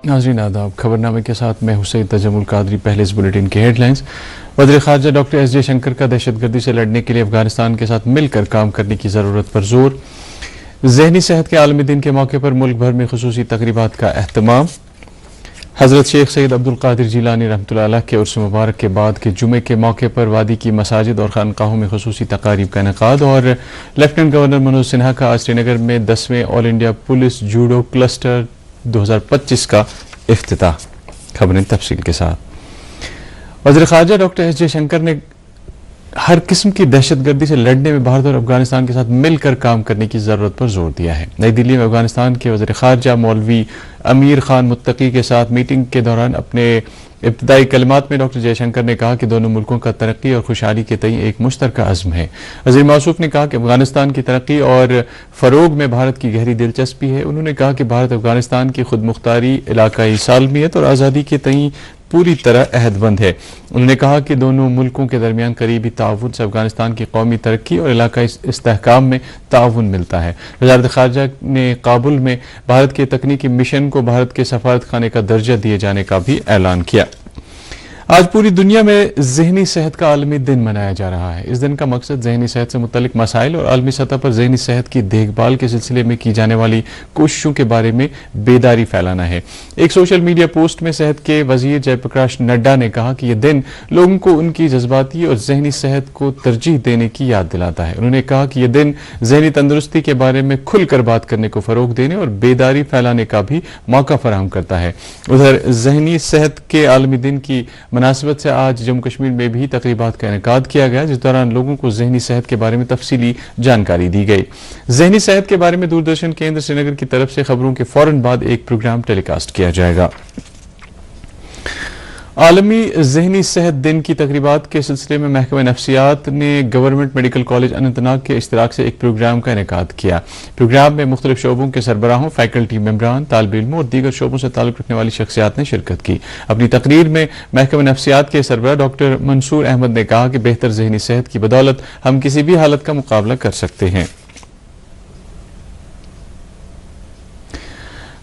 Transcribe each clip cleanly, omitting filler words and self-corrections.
नाज़रीन आदाब, खबरनामे के साथ मैं हुसैन तजमुल कादरी। पहले इस बुलेटिन के हेडलाइंस। वज़ीर ख़ारजा डॉक्टर एस जयशंकर का दहशतगर्दी से लड़ने के लिए अफगानिस्तान के साथ मिलकर काम करने की ज़रूरत पर जोर। ज़हनी सेहत के आलमी दिन के मौके पर मुल्क भर में खुसूसी तक़रीबात का एहतमाम। हज़रत शेख सैयद अब्दुल कादिर जिलानी रहमतुल्लाह अलैह के उर्स मुबारक के बाद के जुमे के मौके पर वादी की मसाजिद और खानकाहों में खुसूसी तकारीब का इनेकाद। और लेफ्टिनेंट गवर्नर मनोज सिन्हा का आज श्रीनगर में 10वें all India police judo cluster 2025 का इफ्तिताह। खबरें तफसील के साथ। वज़ीर ख़ारजा डॉक्टर एस जयशंकर ने हर किस्म की दहशतगर्दी से लड़ने में भारत और अफगानिस्तान के साथ मिलकर काम करने की ज़रूरत पर जोर दिया है। नई दिल्ली में अफगानिस्तान के वज़ीर ख़ारजा मौलवी अमीर खान मुत्तकी के साथ मीटिंग के दौरान अपने इब्तिदाई कलिमात में डॉक्टर जयशंकर ने कहा कि दोनों मुल्कों का तरक्की और खुशहाली के तई एक मुश्तरका अज़्म है। वज़ीर मौसूफ ने कहा कि अफगानिस्तान की तरक्की और फ़रोग में भारत की गहरी दिलचस्पी है। उन्होंने कहा कि भारत अफगानिस्तान की खुद मुख्तारी, इलाकाई सालमियत और आज़ादी के तई पूरी तरह अहदबंद है। उन्होंने कहा कि दोनों मुल्कों के दरमियान करीबी ताउन से अफगानिस्तान की कौमी तरक्की और इलाकाई इस्तेहकाम में ताउन मिलता है। वज़ारत ख़ारजा ने काबुल में भारत के तकनीकी मिशन को भारत के सफारत खाने का दर्जा दिए जाने का भी ऐलान किया। आज पूरी दुनिया में ज़हनी सेहत का आलमी दिन मनाया जा रहा है। इस दिन का मकसद ज़हनी सेहत से मुतल्लिक मसाइल और आलमी सतह पर ज़हनी सेहत की देखभाल के सिलसिले में की जाने वाली कोशिशों के बारे में बेदारी फैलाना है। एक सोशल मीडिया पोस्ट में सेहत के वजीर जयप्रकाश नड्डा ने कहा कि यह दिन लोगों को उनकी जज्बाती और ज़हनी सेहत को तरजीह देने की याद दिलाता है। उन्होंने कहा कि यह दिन ज़हनी तंदुरुस्ती के बारे में खुलकर बात करने को फ़रोग देने और बेदारी फैलाने का भी मौका फराहम करता है। उधर ज़हनी सेहत के आलमी दिन की मुनासिबत से आज जम्मू कश्मीर में भी तकरीबात का इनेकाद किया गया, जिस दौरान लोगों को ज़हनी सेहत के बारे में तफसीली जानकारी दी गई। ज़हनी सेहत के बारे में दूरदर्शन केंद्र श्रीनगर की तरफ से खबरों के फौरन बाद एक प्रोग्राम टेलीकास्ट किया जाएगा। आलमी ज़हनी सेहत दिन की तकरीबात के सिलसिले में महकमा नफ्सियात ने गवर्नमेंट मेडिकल कॉलेज अनंतनाग के इश्तिराक से एक प्रोग्राम का इनेकाद किया। प्रोग्राम में मुख्तलिफ शोबों के सरबराहों, फैकल्टी मेंबरान, तालिब इल्मों और दीगर शोबों से ताल्लुक़ रखने वाली शख्सियात ने शिरकत की। अपनी तकरीर में महकमा नफ्सियात के सरबराह डॉक्टर मंसूर अहमद ने कहा कि बेहतर ज़हनी सेहत की बदौलत हम किसी भी हालत का मुकाबला कर सकते हैं।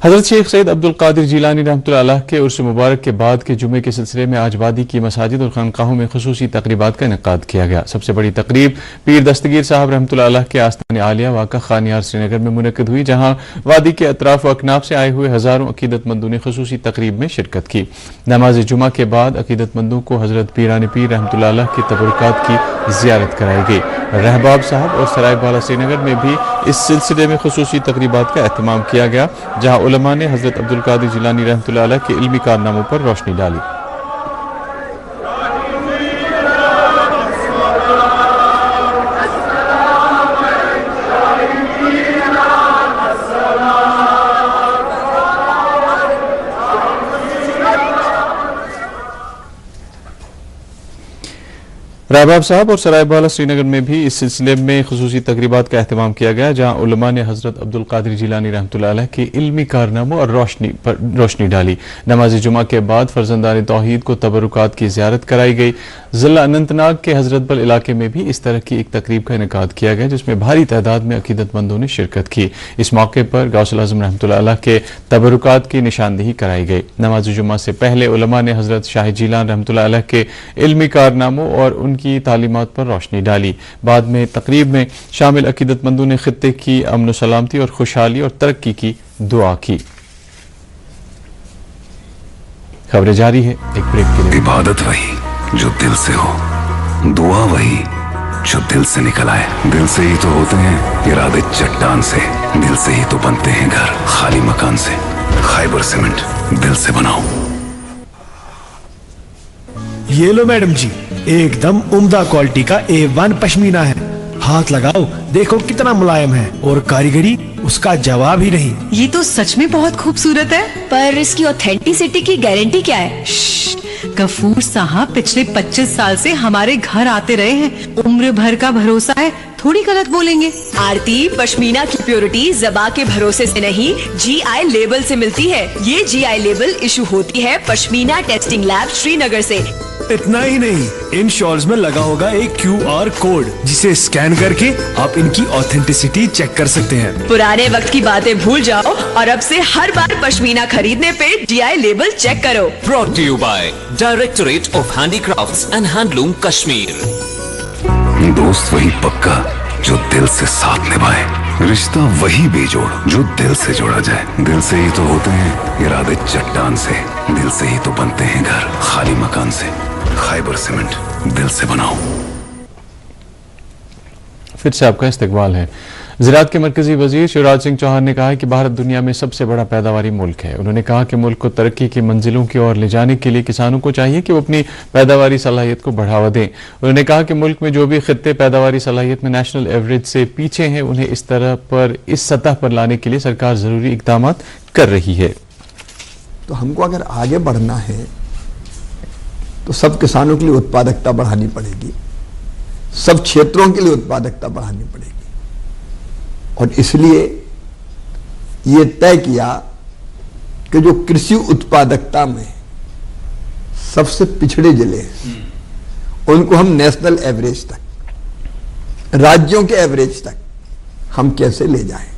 हज़रत शेख सैयद अब्दुल कादिर जिलानी रहमतुल्लाह अलैह के उर्स मुबारक के बाद के जुमे के सिलसिले में आज वादी की मसाजिद और खानकाहों में खुसूसी तकरीबात का इनेकाद किया गया। सबसे बड़ी तकरीब पीर दस्तगीर साहब रहमतुल्लाह अलैह के आस्तान आलिया वाक़ा खानियार श्रीनगर में मुनक़िद हुई, जहाँ वादी के अतराफ व अकनाफ से आए हुए हज़ारों अकीदतमंदों ने खुसूसी तकरीब में शिरकत की। नमाज जुमा के बाद अकीदतमंदों को हज़रत पीरान पीर रहमतुल्लाह अलैह के तबरुकात की ज़ियारत कराई गई। रहबाब साहब और सराय बाला श्रीनगर में भी इस सिलसिले में खुसूसी तकरीबात का एहतमाम किया गया, जहाँ उलमा ने हज़रत अब्दुल कादिर जिलानी रहमतुल्लाह अलैह के इल्मी कारनामों पर रोशनी डाली। रहबाब साहब और सराय बाला श्रीनगर में भी इस सिलसिले में खुसूसी तकरीबात का एहतमाम किया गया, जहाँ उलमा ने हज़रत अब्दुल कादिर जिलानी रहमतुल्लाह अलैह के इल्मी कारनामों और रोशनी डाली। नमाज जुमा के बाद फर्जंदान तौहीद को तबरुकात की ज़ियारत कराई गई। ज़िला अनंतनाग के हज़रत बल इलाके में भी इस तरह की एक तकरीब का इनेकाद किया गया, जिसमें भारी तादाद में अकीदतमंदों ने शिरकत की। इस मौके पर गौसुल आज़म रहमतुल्लाह अलैह के तबरुकात की निशानदेही कराई गई। नमाज जुमा से पहले उलमा ने हज़रत शाह जिलान रहमतुल्लाह अलैह के इल्मी कारनामों और उनकी तालीमात पर रोशनी डाली। बाद में तकरीब में शामिल अकीदतमंदों ने खित्ते की अमन सलामती और खुशहाली और तरक्की की दुआ की। खबरें जारी है, एक ब्रेक के लिए। इबादत वही जो दिल से हो, दुआ वही जो दिल से निकल आए। दिल से ही तो होते हैं इरादे चट्टान से, दिल से ही तो बनते हैं घर खाली मकान से। खैबर सीमेंट, दिल से बनाओ। ये लो मैडम जी, एकदम उम्दा क्वालिटी का A1 पश्मीना है। हाथ लगाओ, देखो कितना मुलायम है, और कारीगरी उसका जवाब ही नहीं। ये तो सच में बहुत खूबसूरत है, पर इसकी ऑथेंटिसिटी की गारंटी क्या है? गफूर साहब पिछले 25 साल से हमारे घर आते रहे हैं, उम्र भर का भरोसा है, थोड़ी गलत बोलेंगे। आरती पश्मीना की प्योरिटी ज़बा के भरोसे से नहीं, GI लेबल से मिलती है। ये GI लेबल इशू होती है पश्मीना टेस्टिंग लैब श्रीनगर से। इतना ही नहीं, इन शॉल्स में लगा होगा एक QR कोड, जिसे स्कैन करके आप इनकी ऑथेंटिसिटी चेक कर सकते हैं। पुराने वक्त की बातें भूल जाओ और अब से हर बार पश्मीना खरीदने पे GI लेबल चेक करो। Brought to you by Directorate of Handicrafts and Handloom Kashmir. दोस्त वही पक्का जो दिल से साथ निभाए, रिश्ता वही बेजोड़ जो दिल से जोड़ा जाए। दिल से ही तो होते हैं इरादे चट्टान से, दिल से ही तो बनते हैं घर खाली मकान से। खैबर सीमेंट, दिल से बनाओ। फिर से आपका इस्तकबाल है। ज़राअत के मरकजी वजीर शिवराज सिंह चौहान ने कहा है कि भारत दुनिया में सबसे बड़ा पैदावारी मुल्क है। उन्होंने कहा कि मुल्क को तरक्की की मंजिलों की ओर ले जाने के लिए किसानों को चाहिए कि वो अपनी पैदावारी सलाहियत को बढ़ावा दें। उन्होंने कहा कि मुल्क में जो भी खित्ते पैदावारी सलाहियत में नेशनल एवरेज से पीछे हैं, उन्हें इस सतह पर लाने के लिए सरकार ज़रूरी इक़दाम कर रही है। तो हमको अगर आगे बढ़ना है तो सब किसानों के लिए उत्पादकता बढ़ानी पड़ेगी, सब क्षेत्रों के लिए उत्पादकता बढ़ानी पड़ेगी। और इसलिए ये तय किया कि जो कृषि उत्पादकता में सबसे पिछड़े जिले हैं उनको हम नेशनल एवरेज तक, राज्यों के एवरेज तक हम कैसे ले जाएं।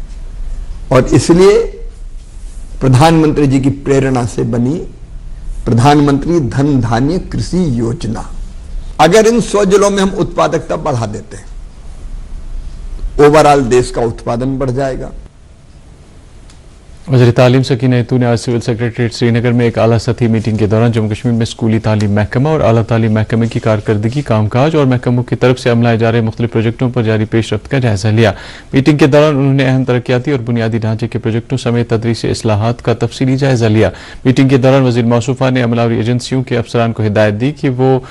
और इसलिए प्रधानमंत्री जी की प्रेरणा से बनी प्रधानमंत्री धन धान्य कृषि योजना। अगर इन 100 जिलों में हम उत्पादकता बढ़ा देते हैं, ओवरऑल देश का उत्पादन बढ़ जाएगा। वज़ीर तालीम सकीना इत्तू ने आज सिविल सेक्रेटरीट श्रीनगर में एक आला सतही मीटिंग के दौरान जम्मू कश्मीर में स्कूली तालीम महकमा और आला तालीम महकमे की कारकर्दगी, कामकाज और महकमों की तरफ से अमलाए जा रहे मुख्तलिफ प्रोजेक्टों पर जारी पेशरफ्त का जायजा लिया। मीटिंग के दौरान उन्होंने अहम तरक्याती और बुनियादी ढांचे के प्रोजेक्टों समेत तदरीसी इस्लाहात का तफसीली जायजा लिया। मीटिंग के दौरान वज़ीर मौसूफा ने अमलावरी एजेंसियों के अफसरान को हिदायत दी कि वो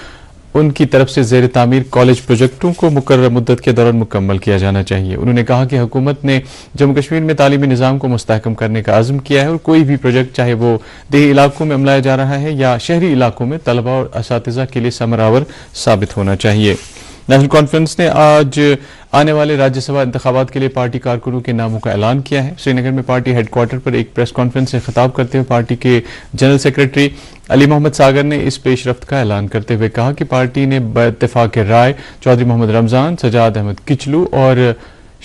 उनकी तरफ से ज़ेर तामीर कॉलेज प्रोजेक्टों को मुकर्रर मुद्दत के दौरान मुकम्मल किया जाना चाहिए। उन्होंने कहा कि हुकूमत ने जम्मू कश्मीर में तालीमी निज़ाम को मुस्तहकम करने का आज़म किया है और कोई भी प्रोजेक्ट, चाहे वो देही इलाकों में अमलाया जा रहा है या शहरी इलाकों में, तलबा और असातिज़ा के लिए समरावर साबित होना चाहिए। नेशनल कॉन्फ्रेंस ने आज आने वाले राज्यसभा इंतखाबात के लिए पार्टी कारकुनों के नामों का ऐलान किया है। श्रीनगर में पार्टी हेडक्वार्टर पर एक प्रेस कॉन्फ्रेंस से खिताब करते हुए पार्टी के जनरल सेक्रेटरी अली मोहम्मद सागर ने इस पेशरफ्त का ऐलान करते हुए कहा कि पार्टी ने बइत्तेफाक राय चौधरी मोहम्मद रमजान, सजाद अहमद किचलू और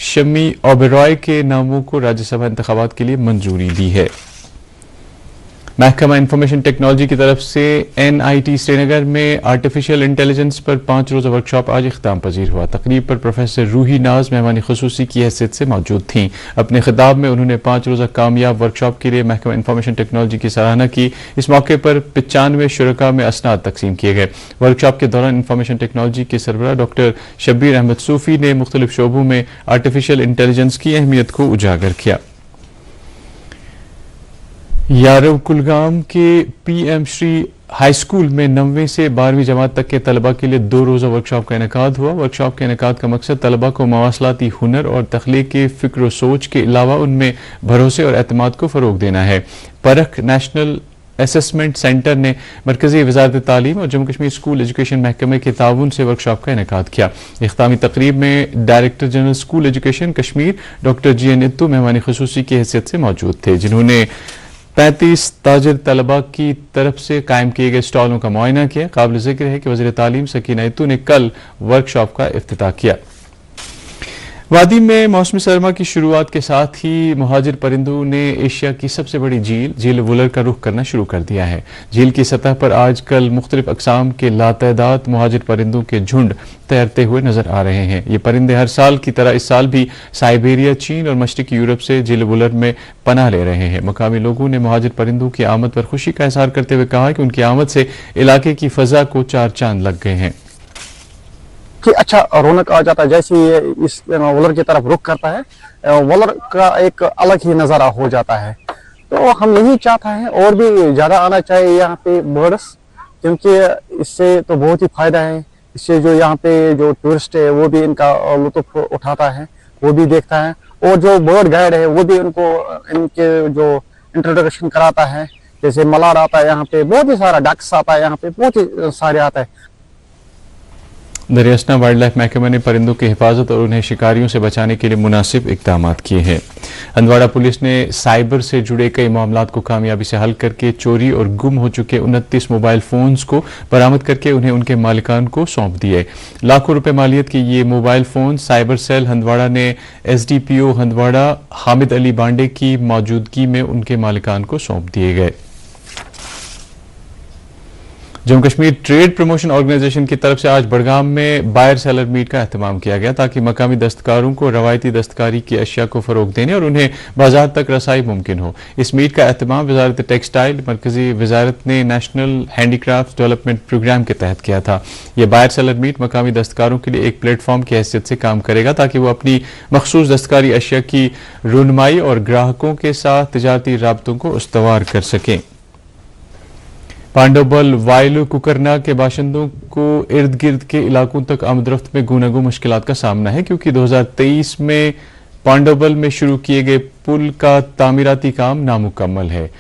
शमी ओबेरॉय के नामों को राज्यसभा इंतखाबात के लिए मंजूरी दी है। महकमा इंफॉर्मेशन टेक्नोलॉजी की तरफ से NIT श्रीनगर में आर्टिफिशियल इंटेलिजेंस पर 5 रोज़ा वर्कशॉप आज इख्तिताम पजीर हुआ। तकरीब पर प्रोफेसर रूही नाज मेहमानी खुसूसी की हैसियत से मौजूद थीं। अपने खिताब में उन्होंने 5 रोज़ा कामयाब वर्कशॉप के लिए महकमा इंफॉर्मेशन टेक्नोलॉजी की सराहना की। इस मौके पर 95 शुरका में असनाद तकसीम किए गए। वर्कशॉप के दौरान इंफॉर्मेशन टेक्नोलॉजी के सरबराह डॉक्टर शब्बीर अहमद सूफी ने मुख्तलिफ शोबों में आर्टिफिशियल इंटेलिजेंस की अहमियत को उजागर किया। यारव कुलगाम के PM श्री हाई स्कूल में 9वीं से 12वीं जमात तक के तलबा के लिए 2 रोज़ा वर्कशॉप का इनेकाद हुआ। वर्कशॉप के इनेकाद का मकसद तलबा को मवासलाती हुनर और तख्लीकी फ़िक्र व सोच के अलावा उनमें भरोसे और एतमाद को फ़रोग देना है। परख नेशनल असेसमेंट सेंटर ने मरकज़ी वज़ारत तालीम और जम्मू कश्मीर स्कूल एजुकेशन महकमे के ताउन से वर्कशॉप का इनेकाद किया। इख्तितामी तकरीब में director general school education Kashmir doctor GN इत्तू मेहमानी खुसूसी की हैसियत से मौजूद थे, जिन्होंने 35 ताजिर तलबा की तरफ से कायम किए गए स्टॉलों का मुआयना किया। काबिल ज़िक्र है कि वज़ीर तालीम सकीना इत्तू ने कल वर्कशॉप का इफ्तिताह किया। वादी में मौसमी सरमा की शुरुआत के साथ ही मुहाजिर परिंदों ने एशिया की सबसे बड़ी झील वुलर का रुख करना शुरू कर दिया है। झील की सतह पर आजकल मुख्तलिफ अक़साम के लातदाद मुहाजिर परिंदों के झुंड तैरते हुए नजर आ रहे हैं। ये परिंदे हर साल की तरह इस साल भी साइबेरिया, चीन और मशरकी यूरोप से झील वुलर में पनाह ले रहे हैं। मकामी लोगों ने मुहाजिर परिंदों की आमद पर खुशी का इजहार करते हुए कहा कि उनकी आमद से इलाके की फजा को 4 चांद लग गए हैं। कि अच्छा रौनक आ जाता है जैसे ये इस वुलर की तरफ रुख करता है, वुलर का एक अलग ही नज़ारा हो जाता है। तो हम यही चाहता है और भी ज़्यादा आना चाहिए यहाँ पे बर्ड्स, क्योंकि इससे तो बहुत ही फायदा है। इससे जो यहाँ पे जो टूरिस्ट है वो भी इनका लुत्फ उठाता है, वो भी देखता है, और जो बर्ड गाइड है वो भी उनको इनके जो इंट्रोडक्शन कराता है। जैसे मलार आता है यहाँ पे, बहुत ही सारा डक्स आता है यहाँ पे, बहुत ही सारे आता है। दरियासना वाइल्ड लाइफ महकमे ने परिंदों की हिफाजत और उन्हें शिकारियों से बचाने के लिए मुनासिब इकदाम किए हैं। हंदवाड़ा पुलिस ने साइबर से जुड़े कई मामलात को कामयाबी से हल करके चोरी और गुम हो चुके 29 मोबाइल फोन्स को बरामद करके उन्हें उनके मालिकान को सौंप दिए। लाखों रुपए मालियत के ये mobile phone cyber cell Handwara ने SDPO हंदवाड़ा हामिद अली बांडे की मौजूदगी में उनके मालिकान को सौंप दिए गए। Jammu Kashmir trade promotion organisation की तरफ से आज बड़गाम में बायर सेलर मीट का एहतमाम किया गया ताकि मकामी दस्तकारों को रवायती दस्तकारी की अशिया को फरोग देने और उन्हें बाजार तक रसाई मुमकिन हो। इस मीट का एहतमाम वजारत टेक्सटाइल मरकजी वजारत ने नेशनल हैंडीक्राफ्ट डेवलपमेंट प्रोग्राम के तहत किया था। यह बायर सेलर मीट मकामी दस्तकारों के लिए एक प्लेटफॉर्म की हैसियत से काम करेगा ताकि वो अपनी मखसूस दस्तकारी अशिया की रुनमाई और ग्राहकों के साथ तिजारती राब्तों को उस्तवार कर सकें। पांडवबल वायलू कुकरना के बाशिंदों को इर्द गिर्द के इलाकों तक आमदरफ्त में गूनागू मुश्किलात का सामना है क्योंकि 2023 में पांडवबल में शुरू किए गए पुल का तामीराती काम नामुकम्मल है।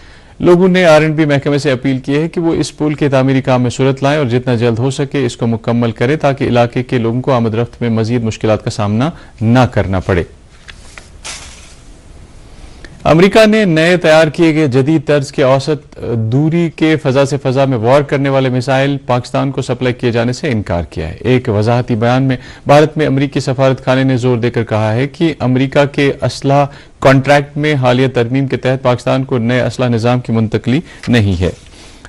लोगों ने R&B महकमे से अपील की है कि वो इस पुल के तामीरी काम में सूरत लाएं और जितना जल्द हो सके इसको मुकम्मल करें ताकि इलाके के लोगों को आमदरफ्त में मजीद मुश्किलात का सामना न करना पड़े। अमेरिका ने नए तैयार किए गए जदीद तर्ज के औसत दूरी के फजा से फजा में वार करने वाले मिसाइल पाकिस्तान को सप्लाई किए जाने से इनकार किया है। एक वजाहती बयान में भारत में अमेरिकी सफारत खाने ने जोर देकर कहा है कि अमेरिका के असलहा कॉन्ट्रैक्ट में हालिया तरमीम के तहत पाकिस्तान को नए असलहा निजाम की मुंतकली नहीं है।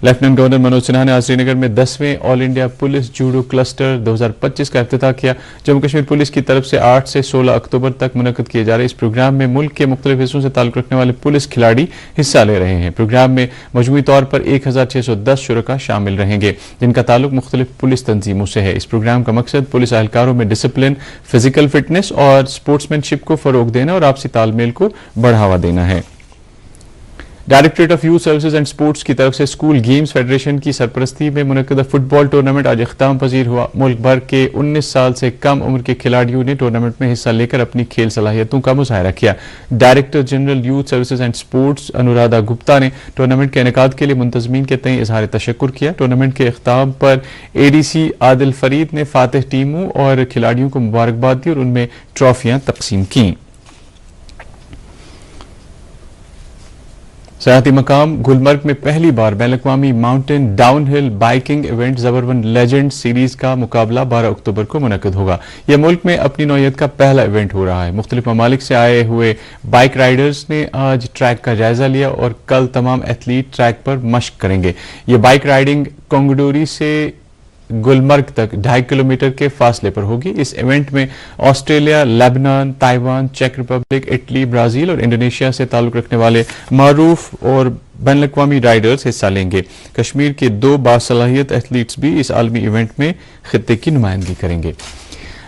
लेफ्टिनेंट गवर्नर मनोज सिन्हा ने आज श्रीनगर में 10वें all India police judo cluster 2025 का इफ्तिताह किया। जम्मू कश्मीर पुलिस की तरफ से 8 से 16 अक्टूबर तक मुनक्कद किए जा रहे इस प्रोग्राम में मुल्क के मुख्तलिफ हिस्सों से ताल्लुक रखने वाले पुलिस खिलाड़ी हिस्सा ले रहे हैं। प्रोग्राम में मजमूई तौर पर 1610 शुरका शामिल रहेंगे जिनका ताल्लुक मुख्तलिफ पुलिस तंजीमों से है। इस प्रोग्राम का मकसद पुलिस एहलकारों में डिसिप्लिन, फिजिकल फिटनेस और स्पोर्ट्समैनशिप को फरोग देना और आपसी तालमेल को बढ़ावा देना है। Directorate of youth services and sports की तरफ से स्कूल गेम्स फेडरेशन की सरपरस्ती में मुनक्कदा फुटबॉल टूर्नामेंट आज इख्तिताम पजीर हुआ। मुल्क भर के 19 साल से कम उम्र के खिलाड़ियों ने टूर्नामेंट में हिस्सा लेकर अपनी खेल सलाहियतों का मुजाहरा किया। Director general youth services and sports Anuradha Gupta ने टूर्नामेंट के इनेकाद के लिए मुंतजमीन के तय इजहार तशक्कुर किया। टूर्नामेंट के इख्तिताम पर ADC आदिल फरीद ने फातिह टीमों और खिलाड़ियों को मुबारकबाद दी और उनमें ट्रॉफियां तकसीम की। सयाहती मकाम गुलमर्ग में पहली बार बैन-अल-अक़वामी mountain downhill biking event Zabarwan legend series का मुकाबला 12 अक्टूबर को मुनक्कद होगा। यह मुल्क में अपनी नौयत का पहला इवेंट हो रहा है। मुख्तलिफ ममालिक से आए हुए बाइक राइडर्स ने आज ट्रैक का जायजा लिया और कल तमाम एथलीट ट्रैक पर मश्क करेंगे। ये बाइक राइडिंग कोंगडोरी से गुलमर्ग तक 2.5 किलोमीटर के फासले पर होगी। इस इवेंट में ऑस्ट्रेलिया, लेबनान, ताइवान, चेक रिपब्लिक, इटली, ब्राजील और इंडोनेशिया से ताल्लुक रखने वाले मारूफ और बैन-अल-अक़वामी राइडर्स हिस्सा लेंगे। कश्मीर के 2 बासलाहियत एथलीट्स भी इस आलमी इवेंट में खित्ते की नुमाइंदगी करेंगे।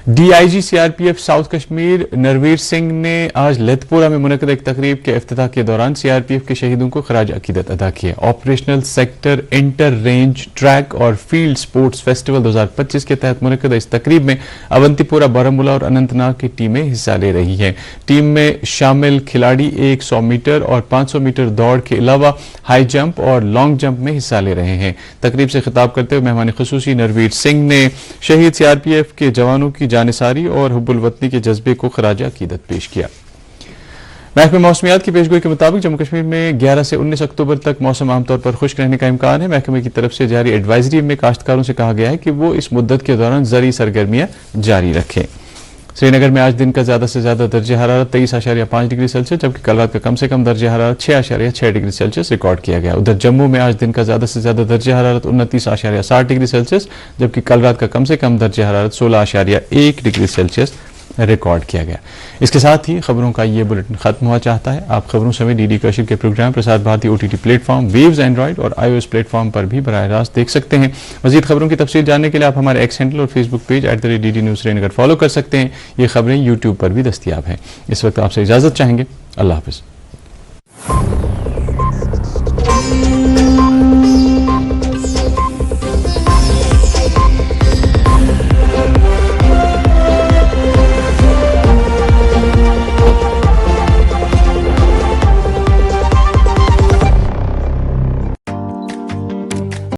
DIG CRPF south Kashmir Narveer Singh ने आज लेथपोरा में मुनक्कद एक तकरीब के इफ्तिताह के दौरान CRPF के शहीदों को खराज अकीदत अदा किया। Operational sector inter range track और फील्ड स्पोर्ट्स फेस्टिवल 2025 के तहत मुनक्कद इस तकरीब में अवंतीपुरा, बारामूला और अनंतनाग की टीमें हिस्सा ले रही हैं। टीम में शामिल खिलाड़ी 100 मीटर और 500 मीटर दौड़ के अलावा हाई जंप और लॉन्ग जंप में हिस्सा ले रहे हैं। तकरीब से खिताब करते हुए मेहमान खुसूसी नरवीर सिंह ने शहीद CRPF के जवानों की जानिसारी और हुब्बुल वतनी के जज्बे को खराज अकीदत पेश किया। महकमे मौसमियात की पेशगोई के मुताबिक जम्मू कश्मीर में 11 से 19 अक्टूबर तक मौसम आमतौर पर खुश्क रहने का इम्कान है। महकमे की तरफ से जारी एडवाइजरी में काश्तकारों से कहा गया है कि वो इस मुद्दत के दौरान ज़रूरी सरगर्मियां जारी रखें। श्रीनगर में आज दिन का ज्यादा से ज्यादा दर्जा हरारत 23.5 डिग्री सेल्सियस जबकि कल रात का कम से कम दर्जा हरारत 6.6 डिग्री सेल्सियस रिकॉर्ड किया गया। उधर जम्मू में आज दिन का ज्यादा से ज्यादा दर्जा हरारत 29.7 डिग्री सेल्सियस जबकि कल रात का कम से कम दर्जा हरारत 16.1 डिग्री सेल्सियस रिकॉर्ड किया गया। इसके साथ ही खबरों का ये बुलेटिन खत्म हुआ चाहता है। आप खबरों समेत DD कश्मीर के programme Prasar Bharati OTT platform, Waves Android और iOS प्लेटफॉर्म पर भी बराह रास्त देख सकते हैं। मजीद खबरों की तफसील जानने के लिए आप हमारे X हैंडल और Facebook page @DD news Srinagar follow कर सकते हैं। ये खबरें YouTube पर भी दस्तयाब हैं। इस वक्त आपसे इजाजत चाहेंगे। अल्लाह हाफिज़।